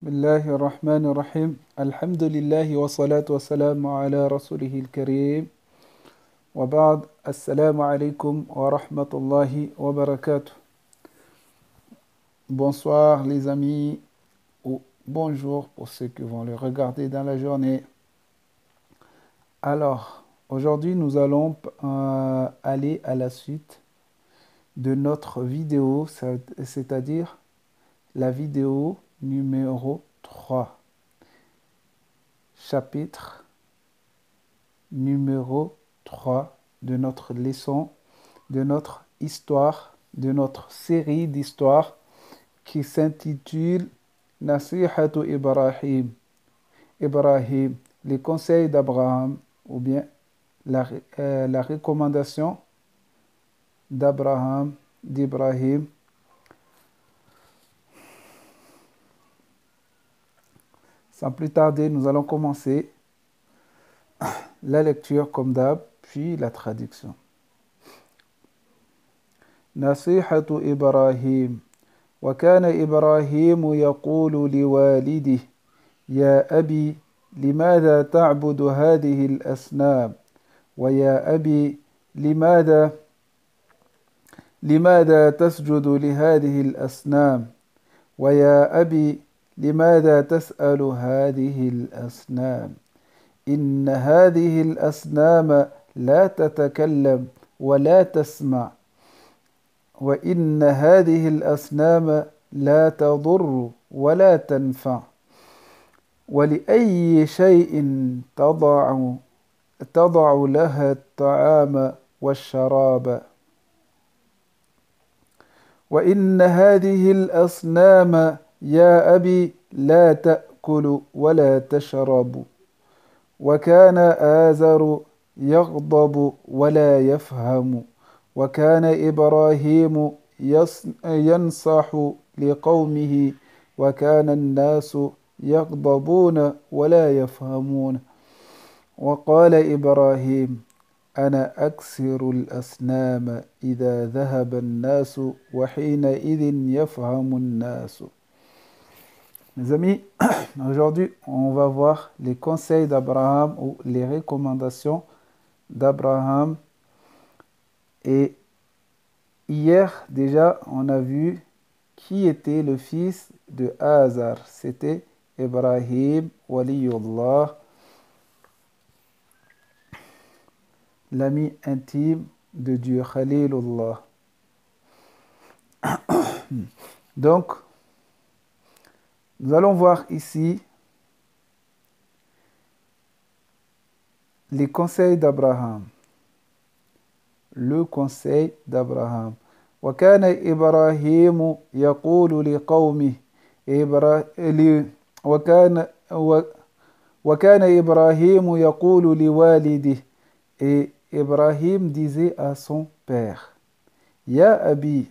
بسم الله الرحمن الرحيم الحمد لله والصلاة والسلام على رسوله الكريم وبعد السلام عليكم ورحمة الله وبركاته. Bonsoir les amis ou bonjour pour ceux qui vont le regarder dans la journée. Alors, aujourd'hui nous allons aller à la suite de notre vidéo, c'est-à-dire la vidéo numéro 3. Chapitre numéro 3 de notre leçon, de notre histoire, de notre série d'histoires qui s'intitule Nasihatu Ibrahim. Ibrahim, les conseils d'Abraham, ou bien la recommandation d'Abraham, d'Ibrahim. Sans plus tarder, nous allons commencer la lecture comme d'hab, puis la traduction. Nasihatu Ibrahim. وكان إبراهيم يقول لوالده يا أبي لماذا تعبد هذه الأصنام ويا أبي لماذا تسجد لهذه الأصنام ويا أبي لماذا تسأل هذه الأصنام إن هذه الأصنام لا تتكلم ولا تسمع وإن هذه الأصنام لا تضر ولا تنفع ولأي شيء تضع لها الطعام والشراب وإن هذه الأصنام يا أبي لا تأكل ولا تشرب وكان آزر يغضب ولا يفهم وكان إبراهيم ينصح لقومه وكان الناس يغضبون ولا يفهمون وقال إبراهيم أنا أكسر الأصنام إذا ذهب الناس وحينئذ يفهم الناس. Mes amis, aujourd'hui on va voir les conseils d'Abraham ou les recommandations d'Abraham. Et hier, déjà, on a vu qui était le fils de Azar. C'était Ibrahim Waliyullah, l'ami intime de Dieu, Khalilullah. Donc, nous allons voir ici les conseils d'Abraham. Le conseil d'Abraham. وكان إبراهيم يقول لقومه وكان إبراهيم يقول لوالده et Ibrahim disait à son père يا أبي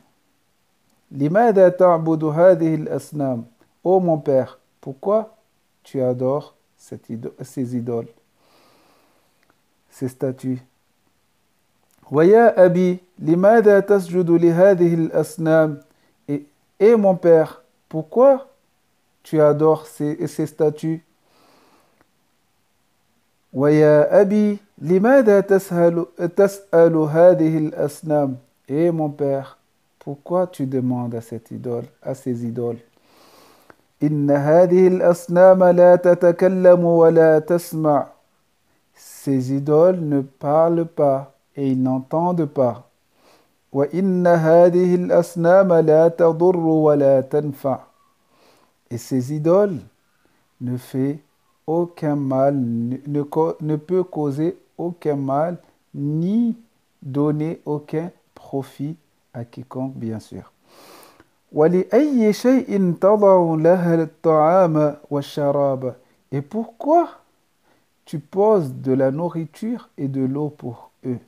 لماذا تعبد هذه الأصنام Ô mon père, pourquoi tu adores ces idoles, ces statues ويا أبي لماذا تسجد لهذه الأصنام Et mon père, pourquoi tu adores ces statues ويا أبي لماذا تسأل هذه الأصنام Et mon père, pourquoi tu demandes à ces idoles إن هذه الأصنام لا تتكلم ولا تسمع Ces idoles ne parlent pas et ils n'entendent pas. وَإِنَّ هَذِهِ الْأَصْنَامَ لَا تَضُرُّ وَلَا تَنْفَعُ Et ces idoles ne fait aucun mal, ne peut causer aucun mal, ni donner aucun profit à quiconque, bien sûr. وَلِأَيِّ شَيْءٍ تَضَعُ لَهَا الطَّعَامَ وَالشَّرَابَ Et pourquoi tu poses de la nourriture et de l'eau pour eux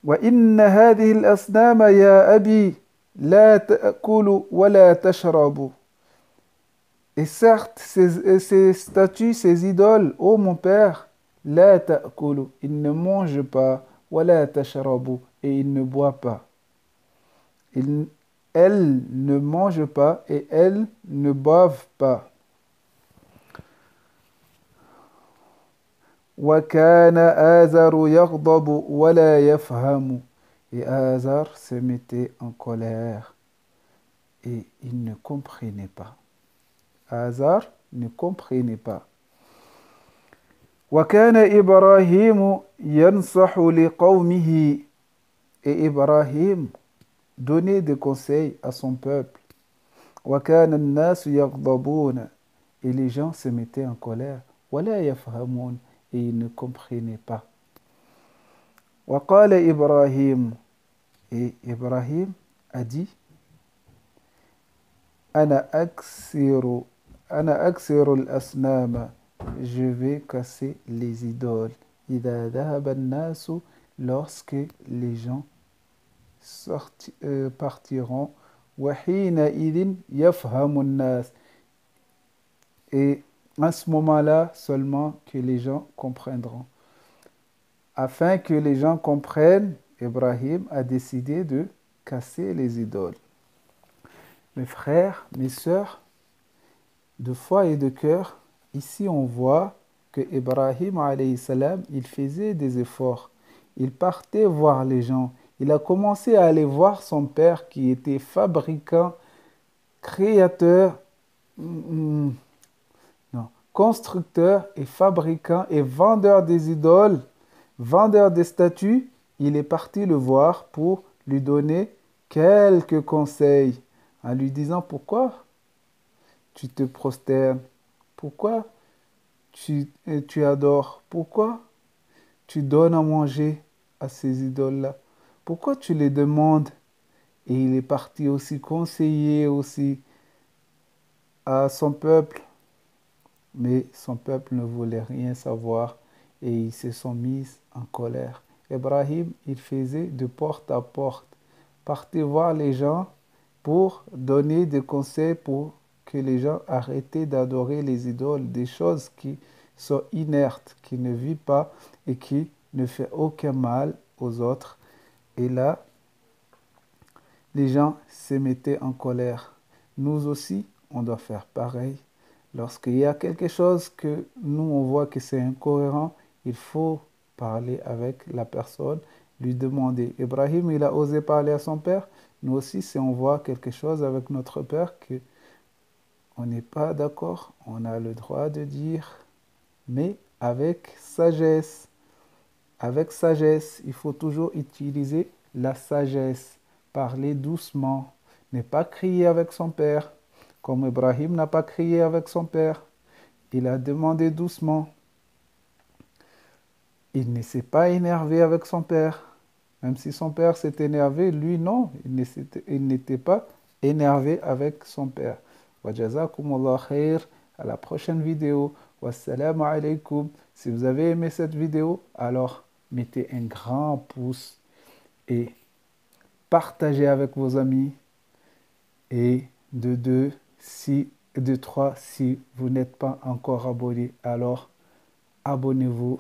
وإن هذه الأصنام يا أبي لا تأكل ولا تشرب Et certes, ces statues, ces idoles, ô mon père, لا تأكل, ils ne mangent pas, ولا تشرب, et ils ne boivent pas. elles ne mangent pas et elles ne boivent pas. وَكَانَ آزَرُ يَغْضَبُ وَلَا يَفْهَمُ. Et Azar se mettait en colère et il ne comprenait pas. Azar ne comprenait pas. وَكَانَ إِبْرَاهِيمُ يَنْصَحُ لِقَوْمِهِ. Et Ibrahim donnait des conseils à son peuple. وَكَانَ النَّاسُ يَغْضَبُونَ. Et les gens se mettaient en colère. وَلَا يَفْهَمُونَ. Et ils ne comprenaient pas. وَقَالَ إِبْرَاهِيمُ. Et Ibrahim a dit أَنَا أَكْسِرُ الْأَصْنَامَ. Je vais casser les idoles. إِذَا ذَهَبَ النَّاسُ. Lorsque les gens partiront. وَحِينَئِذٍ يَفْهَمُ النَّاسُ. Et à ce moment-là seulement que les gens comprendront. Afin que les gens comprennent, Ibrahim a décidé de casser les idoles. Mes frères, mes sœurs, de foi et de cœur, ici on voit que Ibrahim alayhi salam, il faisait des efforts. Il partait voir les gens. Il a commencé à aller voir son père qui était fabricant, créateur, non, constructeur et fabricant et vendeur des idoles, vendeur des statues. Il est parti le voir pour lui donner quelques conseils en lui disant pourquoi tu te prosternes, pourquoi tu adores, pourquoi tu donnes à manger à ces idoles-là, pourquoi tu les demandes. Et il est parti aussi conseiller aussi à son peuple, mais son peuple ne voulait rien savoir et ils se sont mis en colère. Ibrahim, il faisait de porte à porte, partait voir les gens pour donner des conseils pour que les gens arrêtent d'adorer les idoles, des choses qui sont inertes, qui ne vivent pas et qui ne font aucun mal aux autres. Et là, les gens se mettaient en colère. Nous aussi, on doit faire pareil. Lorsqu'il y a quelque chose que nous, on voit que c'est incohérent, il faut parler avec la personne, lui demander. Ibrahim, il a osé parler à son père. Nous aussi, si on voit quelque chose avec notre père que on n'est pas d'accord, on a le droit de dire, mais avec sagesse. Avec sagesse, il faut toujours utiliser la sagesse. Parler doucement, ne pas crier avec son père, comme Ibrahim n'a pas crié avec son père. Il a demandé doucement. Il ne s'est pas énervé avec son père. Même si son père s'est énervé, lui non, il n'était pas énervé avec son père. Wa jazakumullah khair. À la prochaine vidéo. Wassalamu alaikum. Si vous avez aimé cette vidéo, alors mettez un grand pouce et partagez avec vos amis. Et de 3, si vous n'êtes pas encore abonné, alors abonnez-vous.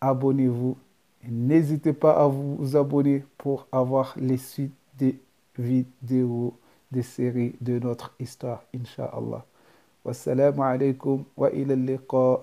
Abonnez-vous. N'hésitez pas à vous abonner pour avoir les suites des vidéos, des séries de notre histoire, Inch'Allah. Wassalamu alaikum wa ila liqa.